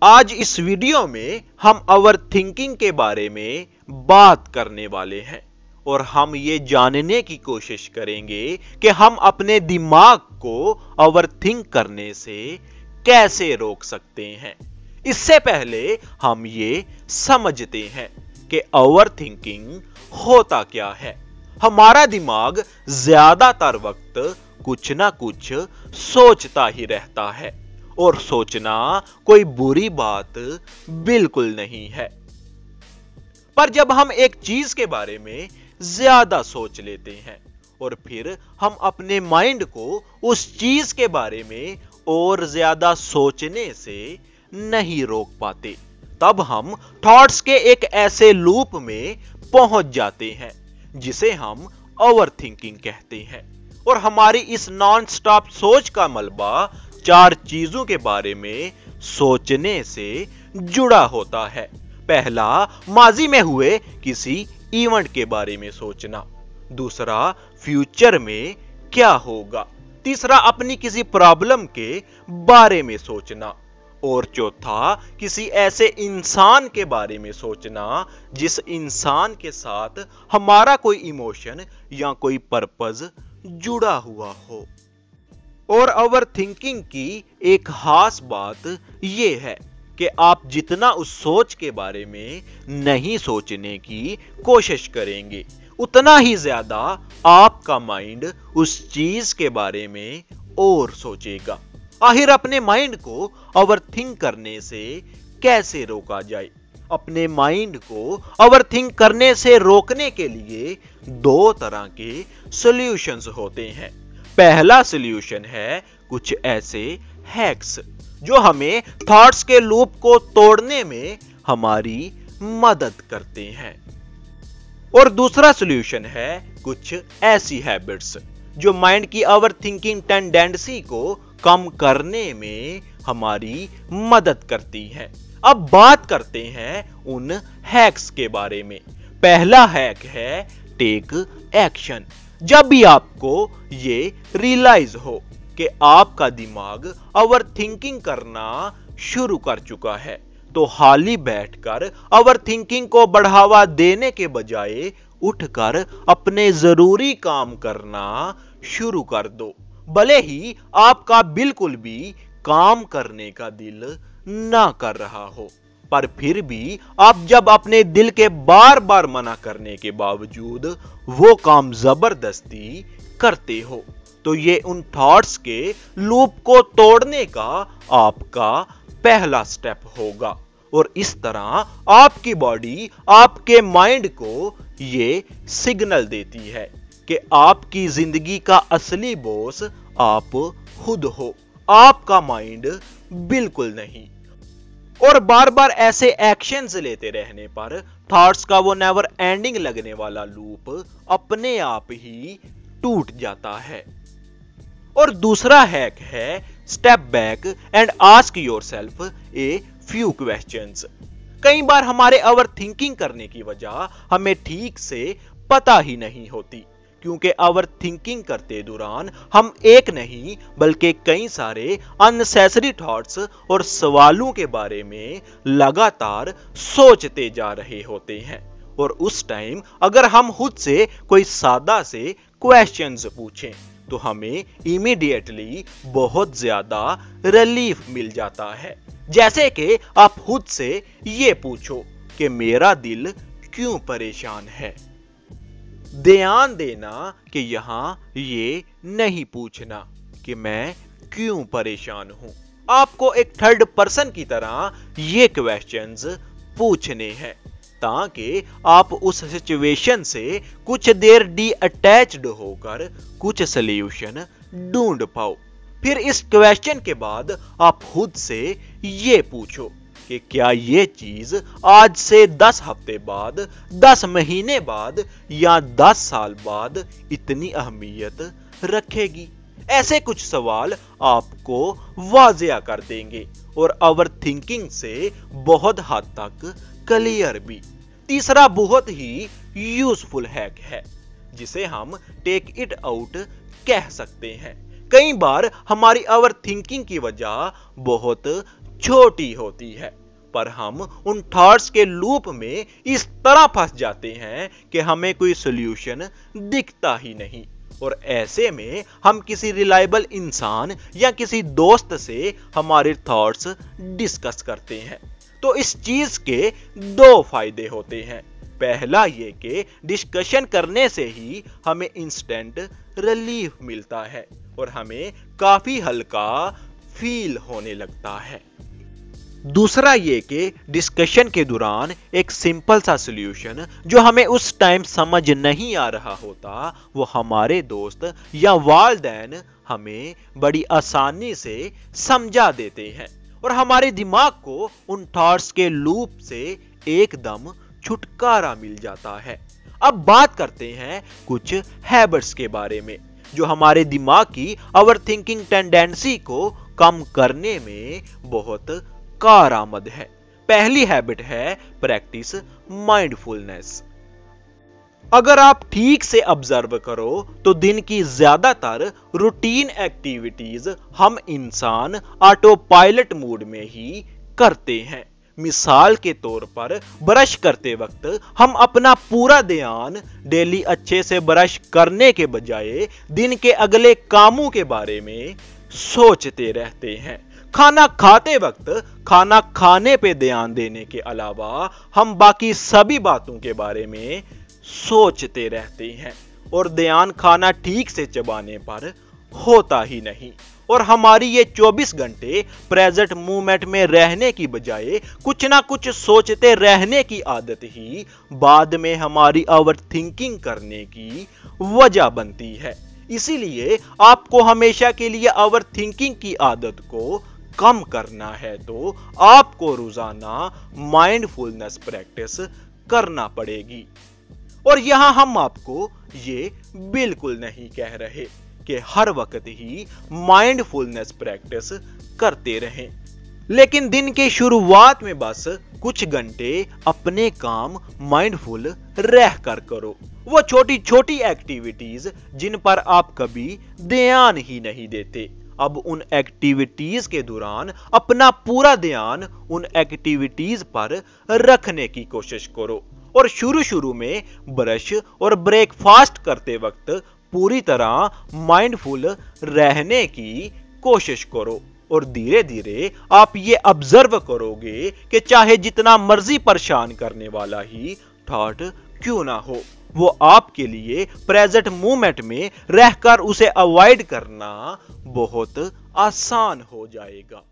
आज इस वीडियो में हम ओवर थिंकिंग के बारे में बात करने वाले हैं और हम ये जानने की कोशिश करेंगे कि हम अपने दिमाग को ओवर थिंक करने से कैसे रोक सकते हैं। इससे पहले हम ये समझते हैं कि ओवर थिंकिंग होता क्या है। हमारा दिमाग ज्यादातर वक्त कुछ ना कुछ सोचता ही रहता है और सोचना कोई बुरी बात बिल्कुल नहीं है। पर जब हम एक चीज के बारे में ज्यादा सोच लेते हैं और फिर हम अपने माइंड को उस चीज के बारे में और ज्यादा सोचने से नहीं रोक पाते, तब हम थॉट्स के एक ऐसे लूप में पहुंच जाते हैं जिसे हम ओवर थिंकिंग कहते हैं। और हमारी इस नॉन स्टॉप सोच का मलबा चार चीजों के बारे में सोचने से जुड़ा होता है। पहला, माजी में हुए किसी इवेंट के बारे में सोचना। दूसरा, फ्यूचर में क्या होगा। तीसरा, अपनी किसी प्रॉब्लम के बारे में सोचना। और चौथा, किसी ऐसे इंसान के बारे में सोचना जिस इंसान के साथ हमारा कोई इमोशन या कोई पर्पस जुड़ा हुआ हो। और ओवर थिंकिंग की एक खास बात यह है कि आप जितना उस सोच के बारे में नहीं सोचने की कोशिश करेंगे, उतना ही ज्यादा आपका माइंड उस चीज के बारे में और सोचेगा। आखिर अपने माइंड को ओवर थिंक करने से कैसे रोका जाए? अपने माइंड को ओवर थिंक करने से रोकने के लिए दो तरह के सॉल्यूशंस होते हैं। पहला सॉल्यूशन है कुछ ऐसे हैक्स जो हमें थॉट्स के लूप को तोड़ने में हमारी मदद करते हैं। और दूसरा सॉल्यूशन है कुछ ऐसी हैबिट्स जो माइंड की ओवर थिंकिंग टेंडेंसी को कम करने में हमारी मदद करती हैं। अब बात करते हैं उन हैक्स के बारे में। पहला हैक है टेक एक्शन। जब भी आपको ये रियलाइज हो कि आपका दिमाग ओवर थिंकिंग करना शुरू कर चुका है, तो हाल ही बैठकर ओवर थिंकिंग को बढ़ावा देने के बजाय उठकर अपने जरूरी काम करना शुरू कर दो। भले ही आपका बिल्कुल भी काम करने का दिल ना कर रहा हो, पर फिर भी आप जब अपने दिल के बार बार मना करने के बावजूद वो काम जबरदस्ती करते हो, तो ये उन थॉट्स के लूप को तोड़ने का आपका पहला स्टेप होगा। और इस तरह आपकी बॉडी आपके माइंड को ये सिग्नल देती है कि आपकी जिंदगी का असली बॉस आप खुद हो, आपका माइंड बिल्कुल नहीं। और बार बार ऐसे एक्शंस लेते रहने पर थॉट्स का वो नेवर एंडिंग लगने वाला लूप अपने आप ही टूट जाता है। और दूसरा हैक है step back and ask yourself a few questions. कई बार हमारे ओवर थिंकिंग करने की वजह हमें ठीक से पता ही नहीं होती, क्योंकि ओवर थिंकिंग करते दौरान हम एक नहीं बल्कि कई सारे अननेसेसरी थॉट्स और सवालों के बारे में लगातार सोचते जा रहे होते हैं। और उस टाइम अगर हम खुद से कोई सादा से क्वेश्चंस पूछें तो हमें इमीडिएटली बहुत ज्यादा रिलीफ मिल जाता है। जैसे कि आप खुद से ये पूछो कि मेरा दिल क्यों परेशान है। ध्यान देना कि यहां ये नहीं पूछना कि मैं क्यों परेशान हूं। आपको एक थर्ड पर्सन की तरह ये क्वेश्चंस पूछने हैं ताकि आप उस सिचुएशन से कुछ देर डी अटैच्ड होकर कुछ सॉल्यूशन ढूंढ पाओ। फिर इस क्वेश्चन के बाद आप खुद से ये पूछो कि क्या ये चीज आज से 10 हफ्ते बाद, 10 महीने बाद या 10 साल बाद इतनी अहमियत रखेगी। ऐसे कुछ सवाल आपको वाजिया कर देंगे और ओवर थिंकिंग से बहुत हद तक क्लियर भी। तीसरा बहुत ही यूजफुल हैक है जिसे हम टेक इट आउट कह सकते हैं। कई बार हमारी ओवर थिंकिंग की वजह बहुत छोटी होती है, पर हम उन थॉट्स के लूप में इस तरह फंस जाते हैं कि हमें कोई सॉल्यूशन दिखता ही नहीं। और ऐसे में हम किसी रिलायबल इंसान या किसी दोस्त से हमारे थॉट्स डिस्कस करते हैं। तो इस चीज के दो फायदे होते हैं। पहला ये कि डिस्कशन करने से ही हमें इंस्टेंट रिलीफ मिलता है और हमें काफी हल्का फील होने लगता है। दूसरा ये कि डिस्कशन के दौरान एक सिंपल सा सॉल्यूशन जो हमें उस टाइम समझ नहीं आ रहा होता, वो हमारे दोस्त या वालिदैन हमें बड़ी आसानी से समझा देते हैं और हमारे दिमाग को उन थॉट्स के लूप से एकदम छुटकारा मिल जाता है। अब बात करते हैं कुछ हैबिट्स के बारे में जो हमारे दिमाग की ओवर थिंकिंग टेंडेंसी को कम करने में बहुत कारआमद है। पहली हैबिट है प्रैक्टिस माइंडफुलनेस। अगर आप ठीक से ऑब्जर्व करो तो दिन की ज्यादातर रूटीन एक्टिविटीज हम इंसान ऑटो पायलट मोड में ही करते हैं। मिसाल के तौर पर ब्रश करते वक्त हम अपना पूरा ध्यान डेली अच्छे से ब्रश करने के बजाय दिन के अगले कामों के बारे में सोचते रहते हैं। खाना खाते वक्त खाना खाने पे ध्यान देने के अलावा हम बाकी सभी बातों के बारे में सोचते रहते हैं और ध्यान खाना ठीक से चबाने पर होता ही नहीं। और हमारी ये 24 घंटे प्रेजेंट मोमेंट में रहने की बजाय कुछ ना कुछ सोचते रहने की आदत ही बाद में हमारी ओवर थिंकिंग करने की वजह बनती है। इसीलिए आपको हमेशा के लिए ओवर थिंकिंग की आदत को कम करना है तो आपको रोजाना माइंडफुलनेस प्रैक्टिस करना पड़ेगी। और यहां हम आपको ये बिल्कुल नहीं कह रहे कि हर वक्त ही माइंडफुलनेस प्रैक्टिस करते रहें, लेकिन दिन के शुरुआत में बस कुछ घंटे अपने काम माइंडफुल रहकर करो। वो छोटी छोटी एक्टिविटीज जिन पर आप कभी ध्यान ही नहीं देते। अब उन एक्टिविटीज के दौरान अपना पूरा ध्यान उन एक्टिविटीज पर रखने की कोशिश करो और शुरू में ब्रश और ब्रेकफास्ट करते वक्त पूरी तरह माइंडफुल रहने की कोशिश करो। और धीरे धीरे आप ये ऑब्जर्व करोगे कि चाहे जितना मर्जी परेशान करने वाला ही थॉट क्यों ना हो, वो आपके लिए प्रेजेंट मोमेंट में रहकर उसे अवॉइड करना बहुत आसान हो जाएगा।